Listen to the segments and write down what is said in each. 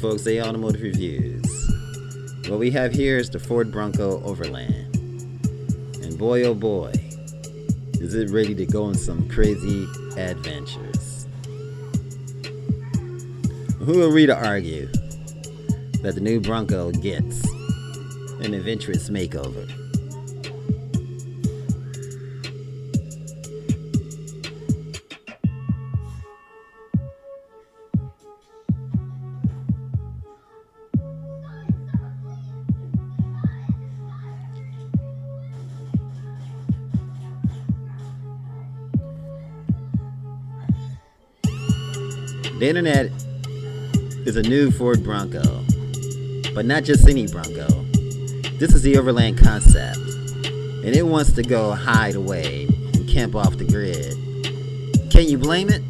folks, A Automotive Reviews. What we have here is the Ford Bronco Overland. And boy oh boy, is it ready to go on some crazy adventures. Who are we to argue that the new Bronco gets an adventurous makeover? The internet is a new Ford Bronco, but not just any Bronco. This is the Overland concept, and it wants to go hide away and camp off the grid. Can you blame it?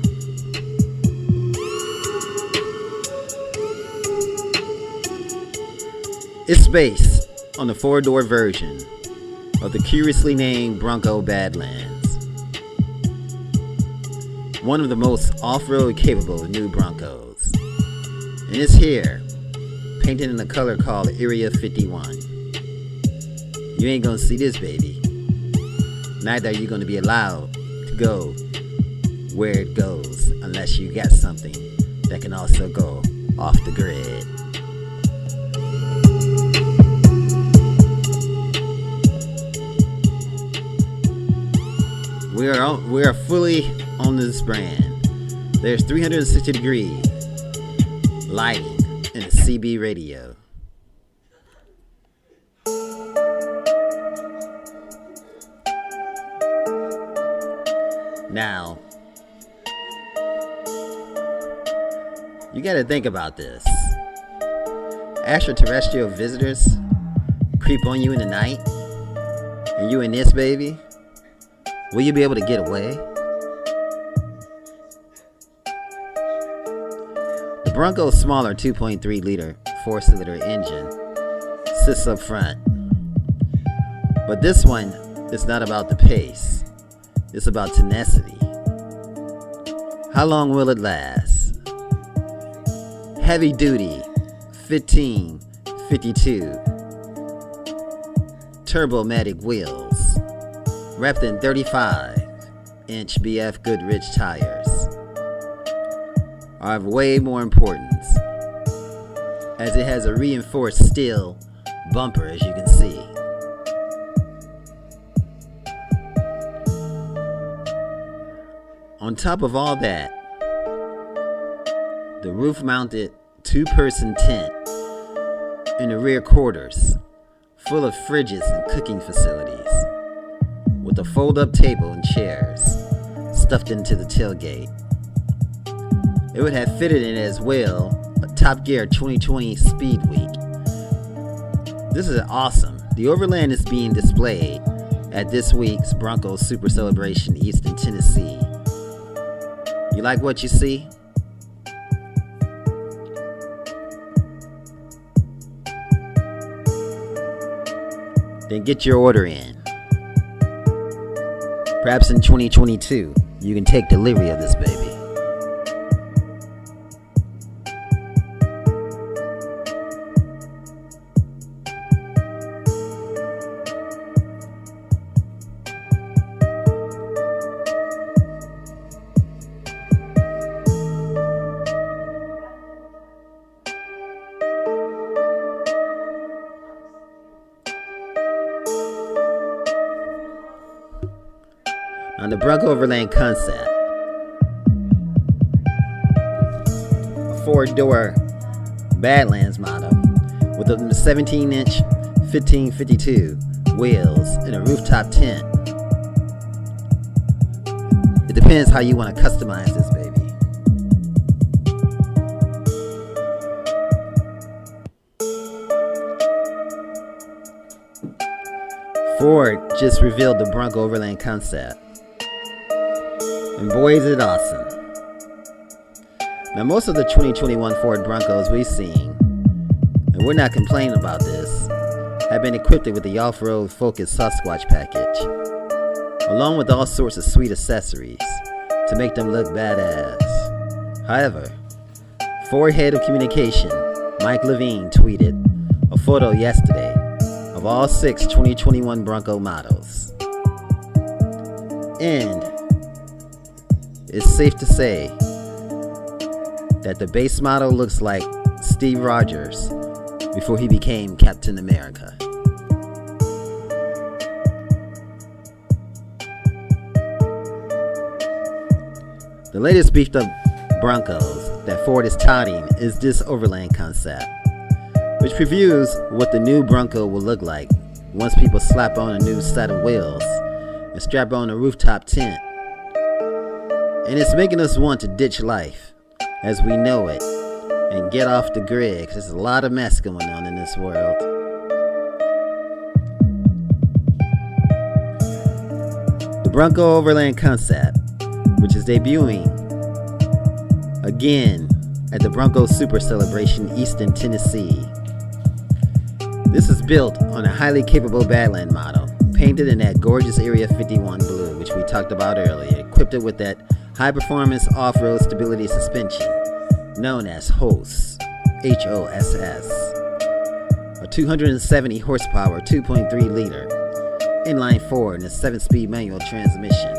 It's based on the four-door version of the curiously named Bronco Badlands, one of the most off-road capable of new Broncos. And it's here, painted in a color called Area 51. You ain't gonna see this baby. Neither are you gonna be allowed to go where it goes unless you got something that can also go off the grid. We are fully on this brand. There's 360-degree lighting and a CB radio. Now, you gotta think about this. Extraterrestrial visitors creep on you in the night, and you in this baby. Will you be able to get away? The Bronco's smaller 2.3-liter 4-cylinder engine sits up front. But this one is not about the pace. It's about tenacity. How long will it last? Heavy duty 1552 Turbomatic wheels wrapped in 35-inch BF Goodrich tires are of way more importance, as it has a reinforced steel bumper, as you can see. On top of all that, the roof-mounted two-person tent in the rear quarters, full of fridges and cooking facilities, with a fold-up table and chairs stuffed into the tailgate. It would have fitted in as well a Top Gear 2020 Speed Week. This is awesome. The Overland is being displayed at this week's Bronco Super Celebration East in Tennessee. You like what you see? Then get your order in. Perhaps in 2022, you can take delivery of this baby. On the Bronco Overland concept, a four-door Badlands model with a 17-inch 1552 wheels and a rooftop tent. It depends how you want to customize this baby. Ford just revealed the Bronco Overland concept. And boy, is it awesome. Now, most of the 2021 Ford Broncos we've seen, and we're not complaining about this, have been equipped with the off-road focused Sasquatch package, along with all sorts of sweet accessories to make them look badass. However, Ford head of communication Mike Levine tweeted a photo yesterday of all 6 2021 Bronco models. And it's safe to say that the base model looks like Steve Rogers before he became Captain America. The latest beefed up Broncos that Ford is touting is this Overland concept, which previews what the new Bronco will look like once people slap on a new set of wheels and strap on a rooftop tent. And it's making us want to ditch life as we know it and get off the grid, because there's a lot of mess going on in this world. The Bronco Overland concept, which is debuting again at the Bronco Super Celebration East in Tennessee. This is built on a highly capable Badland model, painted in that gorgeous Area 51 blue, which we talked about earlier, equipped it with that high-performance off-road stability suspension, known as HOSS, H-O-S-S, a 270 horsepower 2.3 liter inline 4 and a 7-speed manual transmission,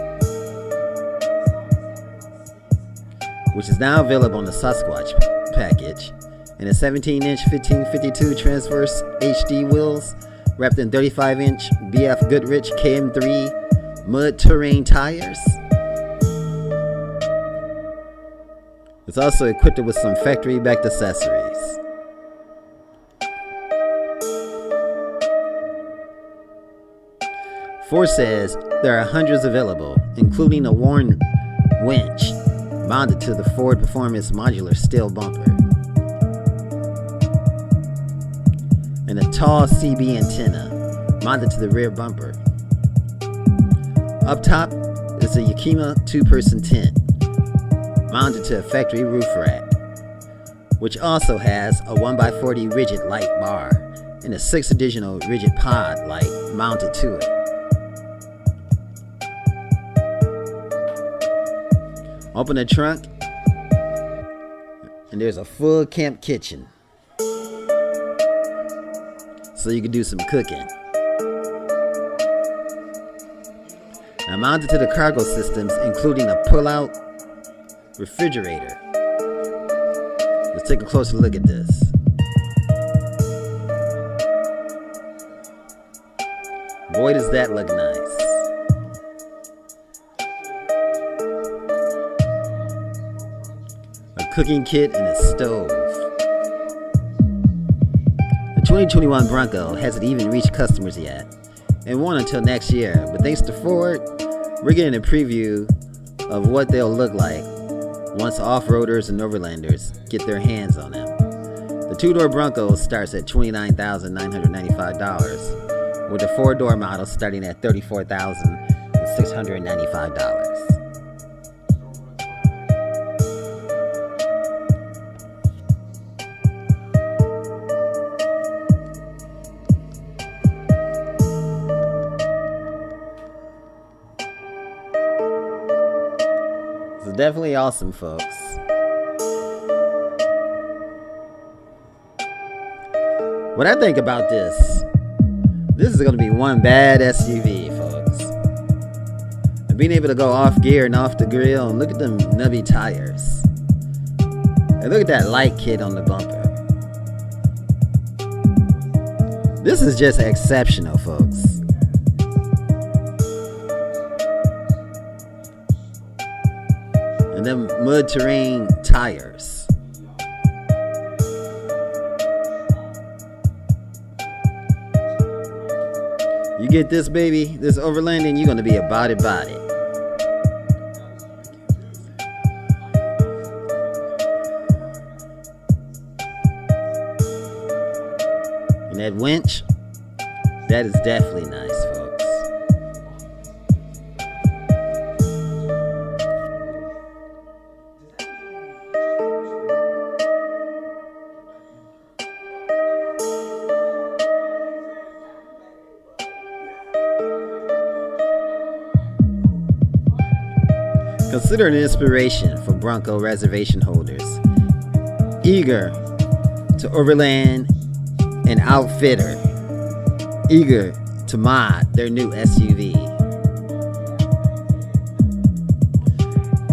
which is now available on the Sasquatch package, and a 17-inch 1552 transverse HD wheels wrapped in 35-inch BF Goodrich KM3 mud terrain tires. It's also equipped with some factory-backed accessories. Ford says there are hundreds available, including a worn winch mounted to the Ford Performance modular steel bumper and a tall CB antenna mounted to the rear bumper. Up top is a Yakima 2-person tent mounted to a factory roof rack, which also has a 1x40 rigid light bar and a 6 additional rigid pod light mounted to it. Open the trunk, and there's a full camp kitchen, so you can do some cooking. Now, mounted to the cargo systems, including a pull-out refrigerator. Let's take a closer look at this. Boy, does that look nice. A cooking kit and a stove. The 2021 Bronco hasn't even reached customers yet and won't until next year, but thanks to Ford, we're getting a preview of what they'll look like once off-roaders and overlanders get their hands on them. The 2-door Bronco starts at $29,995, with the 4-door model starting at $34,695. It's definitely awesome, folks. What I think about this is going to be one bad SUV, folks. And being able to go off gear and off the grill, and look at them nubby tires. And look at that light kit on the bumper. This is just exceptional, folks. And them mud terrain tires. You get this baby, this Overlanding, you're gonna be about it. And that winch, that is definitely nice, folks. Consider an inspiration for Bronco reservation holders eager to Overland and Outfitter, eager to mod their new SUV.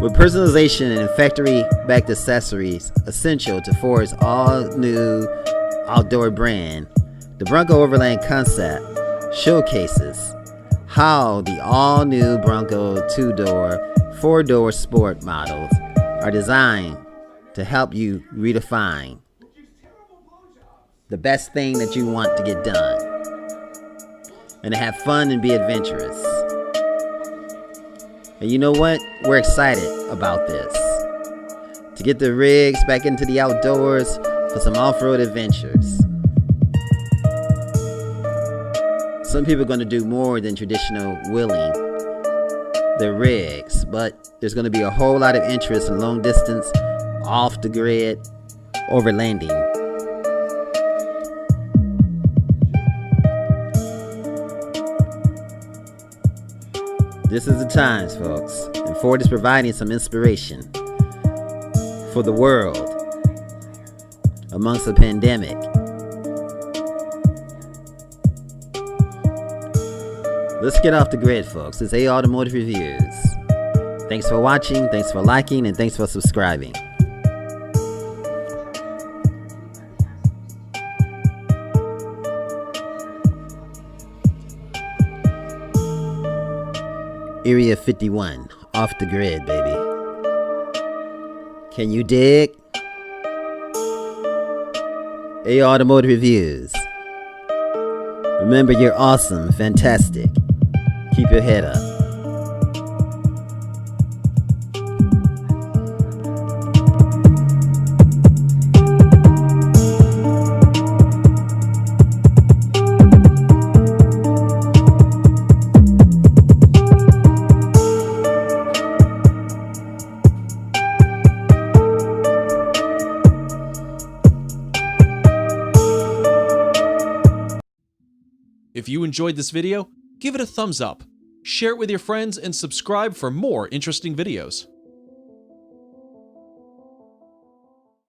With personalization and factory-backed accessories essential to Ford's all-new outdoor brand, the Bronco Overland concept showcases how the all-new Bronco 2-door, 4-door sport models are designed to help you redefine the best thing that you want to get done and to have fun and be adventurous. And you know what? We're excited about this. To get the rigs back into the outdoors for some off-road adventures. Some people are going to do more than traditional wheeling their rigs, but there's going to be a whole lot of interest in long distance, off the grid, overlanding. This is the times, folks, and Ford is providing some inspiration for the world amongst a pandemic. Let's get off the grid, folks. It's A Automotive Reviews. Thanks for watching, thanks for liking, and thanks for subscribing. Area 51, off the grid, baby. Can you dig? A Automotive Reviews. Remember, you're awesome, fantastic. Keep your head up. If you enjoyed this video, give it a thumbs up, share it with your friends, and subscribe for more interesting videos.